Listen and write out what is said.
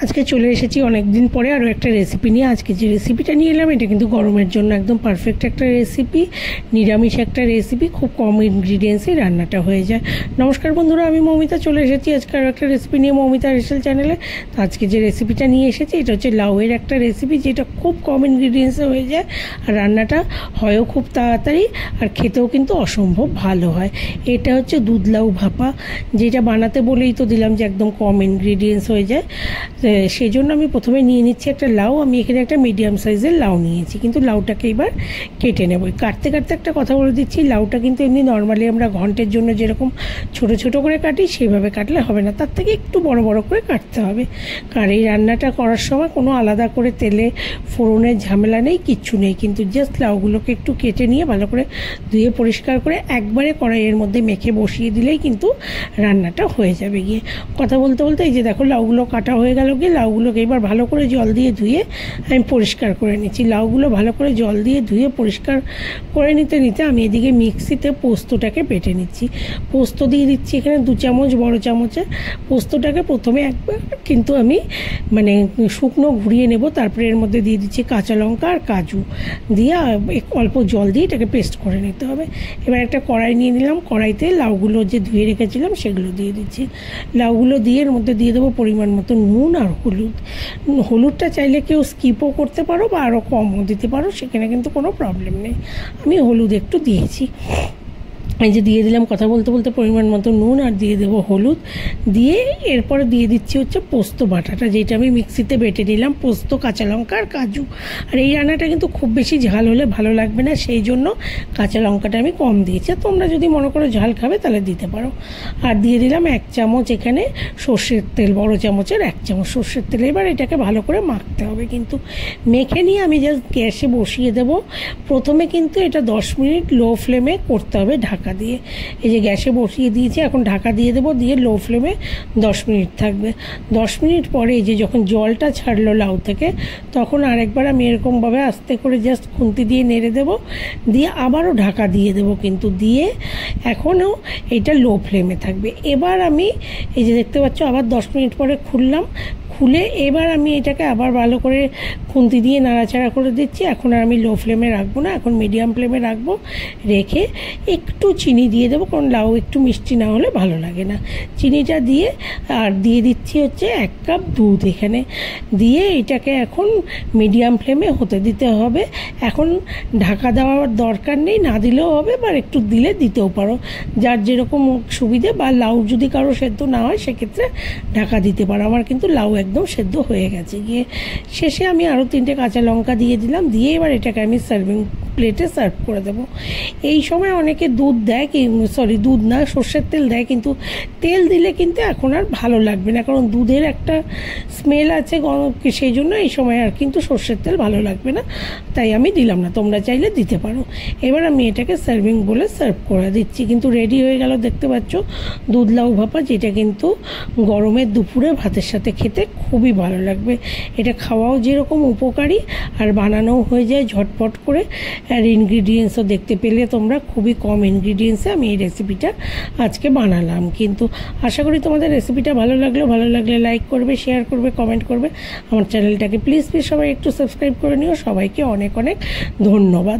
আজকে চলে এসেছি অনেক দিন পরে আরও একটা রেসিপি নিয়ে। আজকে যে রেসিপিটা নিয়ে এলাম এটা কিন্তু গরমের জন্য একদম পারফেক্ট একটা রেসিপি, নিরামিষ একটা রেসিপি, খুব কম ইনগ্রিডিয়েন্টসে রান্নাটা হয়ে যায়। নমস্কার বন্ধুরা, আমি মৌমিতা চলে এসেছি আজকে আরও একটা রেসিপি নিয়ে মৌমিতা রেসেল চ্যানেলে। তো আজকে যে রেসিপিটা নিয়ে এসেছি এটা হচ্ছে লাউয়ের একটা রেসিপি, যেটা খুব কম ইনগ্রিডিয়েন্টসে হয়ে যায় আর রান্নাটা হয়ও খুব তাড়াতাড়ি আর খেতেও কিন্তু অসম্ভব ভালো হয়। এটা হচ্ছে দুধ লাউ ভাপা, যেটা বানাতে বলেই তো দিলাম যে একদম কম ইনগ্রিডিয়েন্টস হয়ে যায়। সেই জন্য আমি প্রথমে নিয়ে নিচ্ছি একটা লাউ। আমি এখানে একটা মিডিয়াম সাইজের লাউ নিয়েছি, কিন্তু লাউটাকে এবার কেটে নেব। কাটতে কাটতে একটা কথা বলে দিচ্ছি, লাউটা কিন্তু এমনি নর্মালি আমরা ঘন্টের জন্য যেরকম ছোট ছোট করে কাটি সেইভাবে কাটলে হবে না, তার থেকে একটু বড় বড় করে কাটতে হবে। কারণ এই রান্নাটা করার সময় কোনো আলাদা করে তেলে ফোড়নের ঝামেলা নেই, কিচ্ছু নেই, কিন্তু জাস্ট লাউগুলোকে একটু কেটে নিয়ে ভালো করে ধুয়ে পরিষ্কার করে একবারে কড়াইয়ের মধ্যে মেখে বসিয়ে দিলেই কিন্তু রান্নাটা হয়ে যাবে। গিয়ে কথা বলতে বলতে এই যে দেখো লাউগুলো কাটা হয়ে গেল। গিয়ে লাউগুলোকে এবার ভালো করে জল দিয়ে ধুয়ে আমি পরিষ্কার করে নিচ্ছি। লাউগুলো ভালো করে জল দিয়ে ধুয়ে পরিষ্কার করে নিতে নিতে আমি এদিকে মিক্সিতে পোস্তটাকে বেটে নিচ্ছি। পোস্ত দিয়ে দিচ্ছি এখানে 2 চামচ বড় চামচের। পোস্তটাকে প্রথমে একবার কিন্তু আমি শুকনো ঘুরিয়ে নেব, তারপরে এর মধ্যে দিয়ে দিচ্ছি কাঁচা লঙ্কা আর কাজু দিয়ে অল্প জল দিয়ে এটাকে পেস্ট করে নিতে হবে। এবার একটা কড়াই নিয়ে নিলাম, কড়াইতে লাউগুলো যে ধুয়ে রেখেছিলাম সেগুলো দিয়ে দিচ্ছি। লাউগুলো দিয়ে এর মধ্যে দিয়ে দেবো পরিমাণ মতো নুন আর হলুদ। হলুদটা চাইলে কেউ স্কিপও করতে পারো বা আরও কমও দিতে পারো, সেখানে কিন্তু কোনো প্রবলেম নেই। আমি হলুদ একটু দিয়েছি। এই যে দিয়ে দিলাম কথা বলতে বলতে পরিমাণ মতো নুন আর দিয়ে দেবো হলুদ। দিয়ে এরপরে দিয়ে দিচ্ছি হচ্ছে পোস্ত বাটাটা, যেটা আমি মিক্সিতে বেটে নিলাম, পোস্ত, কাঁচা লঙ্কা আর কাজু। আর এই রান্নাটা কিন্তু খুব বেশি ঝাল হলে ভালো লাগবে না, সেই জন্য কাঁচা লঙ্কাটা আমি কম দিয়েছি। তোমরা যদি মনে করো ঝাল খাবে তাহলে দিতে পারো। আর দিয়ে দিলাম 1 চামচ এখানে সর্ষের তেল, বড় চামচের 1 চামচ সর্ষের তেল। এবার এটাকে ভালো করে মাখতে হবে, কিন্তু মেখে নিয়ে আমি জাস্ট গ্যাসে বসিয়ে দেবো। প্রথমে কিন্তু এটা 10 মিনিট লো ফ্লেমে করতে হবে ঢাকা দিয়ে। এই যে গ্যাসে বসিয়ে দিয়েছি, এখন ঢাকা দিয়ে দেবো, দিয়ে লো ফ্লেমে 10 মিনিট থাকবে। 10 মিনিট পরে এই যে যখন জলটা ছাড়লো লাউ থেকে, তখন আরেকবার আমি এরকমভাবে আস্তে করে জাস্ট খুন্তি দিয়ে নেড়ে দেবো, দিয়ে আবারও ঢাকা দিয়ে দেবো, কিন্তু দিয়ে এখনও এটা লো ফ্লেমে থাকবে। এবার আমি এই যে দেখতে পাচ্ছ আবার 10 মিনিট পরে খুলে এবার আমি এটাকে আবার ভালো করে খুন্তি দিয়ে নাড়াচাড়া করে দিচ্ছি। এখন আর আমি লো ফ্লেমে রাখবো না, এখন মিডিয়াম ফ্লেমে রাখবো। রেখে একটু চিনি দিয়ে দেবো, কারণ লাউ একটু মিষ্টি না হলে ভালো লাগে না। চিনিটা দিয়ে আর দিয়ে দিচ্ছি হচ্ছে 1 কাপ দুধ এখানে দিয়ে এটাকে এখন মিডিয়াম ফ্লেমে হতে দিতে হবে। এখন ঢাকা দেওয়ার দরকার নেই, না দিলেও হবে, বা একটু দিলে দিতেও পারো, যার যেরকম সুবিধে। বা লাউ যদি কারো সেদ্ধ না হয় সেক্ষেত্রে ঢাকা দিতে পারো। আমার কিন্তু লাউ একদম সেদ্ধ হয়ে গেছে। গিয়ে শেষে আমি আরও 3টে কাঁচা লঙ্কা দিয়ে দিলাম, দিয়ে এবার এটাকে আমি সার্ভিং প্লেটে সার্ভ করে দেবো। এই সময় অনেকে দুধ দেয়, দুধ না, সর্ষের তেল দেয়, কিন্তু তেল দিলে কিন্তু এখন আর ভালো লাগবে না, কারণ দুধের একটা স্মেল আছে, সেই জন্য এই সময় আর কিন্তু সর্ষের তেল ভালো লাগবে না, তাই আমি দিলাম না। তোমরা চাইলে দিতে পারো। এবার আমি এটাকে সার্ভিং বলে সার্ভ করে দিচ্ছি। কিন্তু রেডি হয়ে গেল, দেখতে পাচ্ছ দুধ লাউ ভাপা, যেটা কিন্তু গরমের দুপুরে ভাতের সাথে খেতে খুবই ভালো লাগবে। এটা খাওয়াও যেরকম উপকারী আর বানানোও হয়ে যায় ঝটপট করে। আর ইনগ্রিডিয়েন্টসও দেখতে পেলে তোমরা, খুবই কম ইনগ্রিডিয়েন্টসে আমি এই রেসিপিটা আজকে বানালাম। কিন্তু আশা করি তোমাদের রেসিপিটা ভালো লাগলে লাইক করবে, শেয়ার করবে, কমেন্ট করবে। আমার চ্যানেলটাকে প্লিজ সবাই একটু সাবস্ক্রাইব করে নিও। সবাইকে অনেক অনেক ধন্যবাদ।